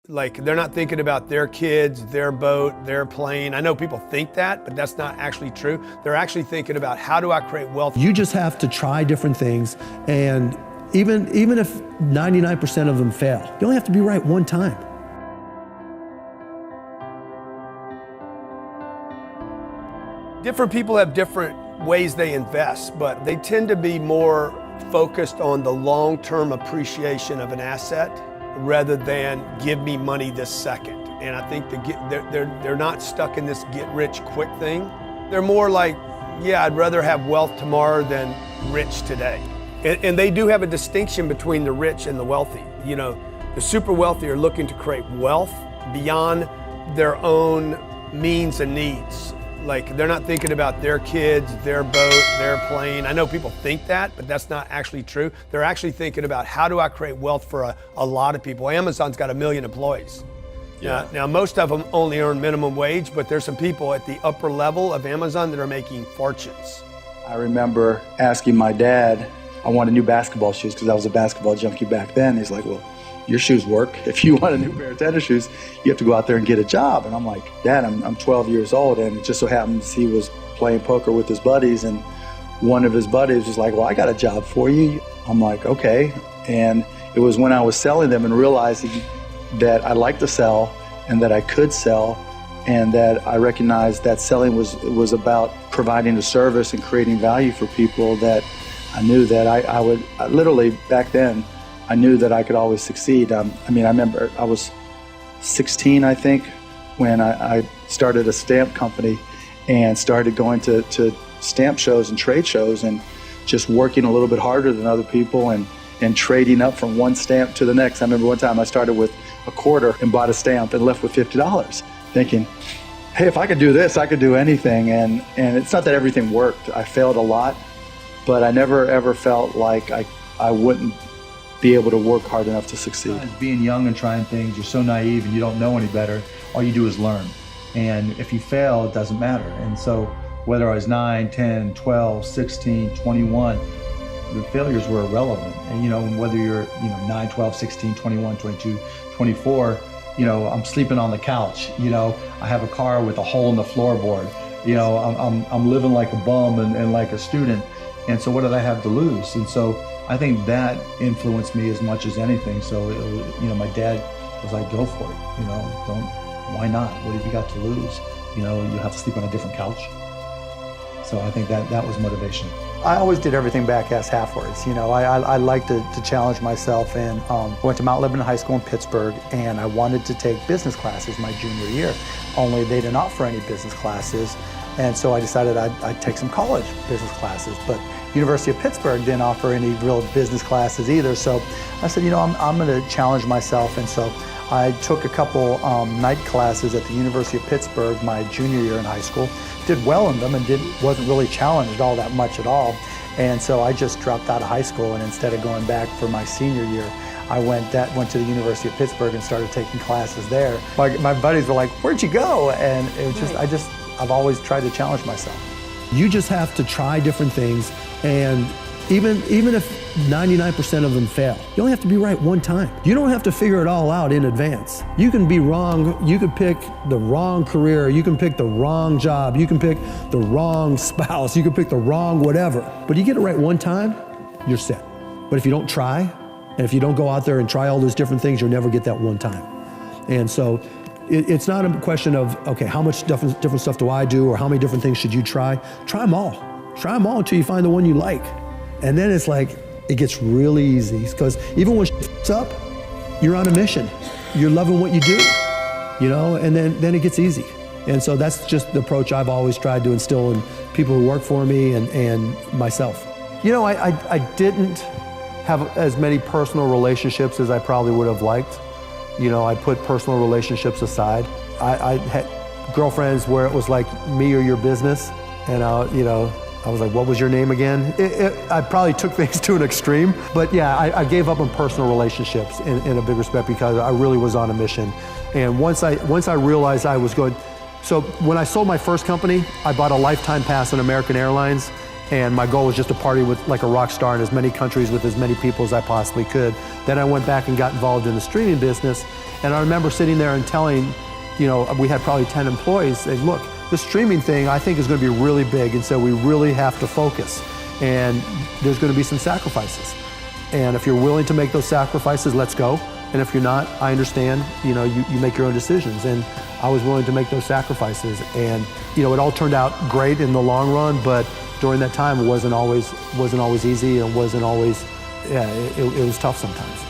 Like, they're not thinking about their kids, their boat, their plane. I know people think that, but that's not actually true. They're actually thinking about, how do I create wealth? You just have to try different things, and even if 99% of them fail, you only have to be right one time. Different people have different ways they invest, but they tend to be more focused on the long-term appreciation of an asset rather than give me money this second. And I think they're not stuck in this get-rich-quick thing. They're more like, yeah, I'd rather have wealth tomorrow than rich today. And they do have a distinction between the rich and the wealthy. You know, the super wealthy are looking to create wealth beyond their own means and needs. Like, they're not thinking about their kids, their boat, their plane. I know people think that, but that's not actually true. They're actually thinking about, how do I create wealth for a lot of people? Amazon's got 1 million employees. Yeah. Now, most of them only earn minimum wage, but there's some people at the upper level of Amazon that are making fortunes. I remember asking my dad, I wanted new basketball shoes because I was a basketball junkie back then. He's like, well, your shoes work. If you want a new pair of tennis shoes, you have to go out there and get a job. And I'm like, Dad, I'm 12 years old, and it just so happens he was playing poker with his buddies, and one of his buddies was like, well, I got a job for you. I'm like, okay. And it was when I was selling them and realizing that I liked to sell and that I could sell, and that I recognized that selling was about providing a service and creating value for people, that I knew that I would literally, back then, I knew that I could always succeed. I remember I was 16, I think, when I started a stamp company and started going to stamp shows and trade shows and just working a little bit harder than other people and trading up from one stamp to the next. I remember one time I started with a quarter and bought a stamp and left with $50, thinking, hey, if I could do this, I could do anything. And it's not that everything worked. I failed a lot, but I never ever felt like I wouldn't be able to work hard enough to succeed. Being young and trying things, you're so naive and you don't know any better. All you do is learn. And if you fail, it doesn't matter. And so whether I was 9, 10, 12, 16, 21, the failures were irrelevant. And whether you're 9, 12, 16, 21, 22, 24, I'm sleeping on the couch. I have a car with a hole in the floorboard. I'm living like a bum and like a student. And so what did I have to lose? And so I think that influenced me as much as anything. So, my dad was like, go for it. Why not? What have you got to lose? You have to sleep on a different couch. So I think that was motivation. I always did everything back-ass halfwards. I like to challenge myself, and went to Mount Lebanon High School in Pittsburgh, and I wanted to take business classes my junior year. Only they didn't offer any business classes, and so I decided I'd take some college business classes. But University of Pittsburgh didn't offer any real business classes either. So I said, I'm going to challenge myself, and so I took a couple night classes at the University of Pittsburgh my junior year in high school. Did well in them and wasn't really challenged all that much at all. And so I just dropped out of high school, and instead of going back for my senior year, I went to the University of Pittsburgh and started taking classes there. My buddies were like, where'd you go? And it was I've always tried to challenge myself. You just have to try different things, and even if 99% of them fail, you only have to be right one time. You don't have to figure it all out in advance. You can be wrong, you could pick the wrong career, you can pick the wrong job, you can pick the wrong spouse, you can pick the wrong whatever. But you get it right one time, you're set. But if you don't try, and if you don't go out there and try all those different things, you'll never get that one time. And so it's not a question of, okay, how much different stuff do I do, or how many different things should you try? Try them all. Try them all until you find the one you like. And then it's like, it gets really easy, because even when shit's up, you're on a mission. You're loving what you do, and then it gets easy. And so that's just the approach I've always tried to instill in people who work for me and myself. I didn't have as many personal relationships as I probably would have liked. I put personal relationships aside. I had girlfriends where it was like me or your business, and I was like, what was your name again? I probably took things to an extreme, but yeah, I gave up on personal relationships in a big respect, because I really was on a mission. And once I realized I was going, so when I sold my first company, I bought a lifetime pass on American Airlines, And my goal was just to party with like a rock star in as many countries with as many people as I possibly could. Then I went back and got involved in the streaming business. And I remember sitting there and telling, we had probably 10 employees, saying, look, the streaming thing I think is going to be really big, and so we really have to focus. And there's going to be some sacrifices. And if you're willing to make those sacrifices, let's go. And if you're not, I understand, you make your own decisions. And I was willing to make those sacrifices. And, it all turned out great in the long run, but during that time, it wasn't always easy, and wasn't always, it was tough sometimes.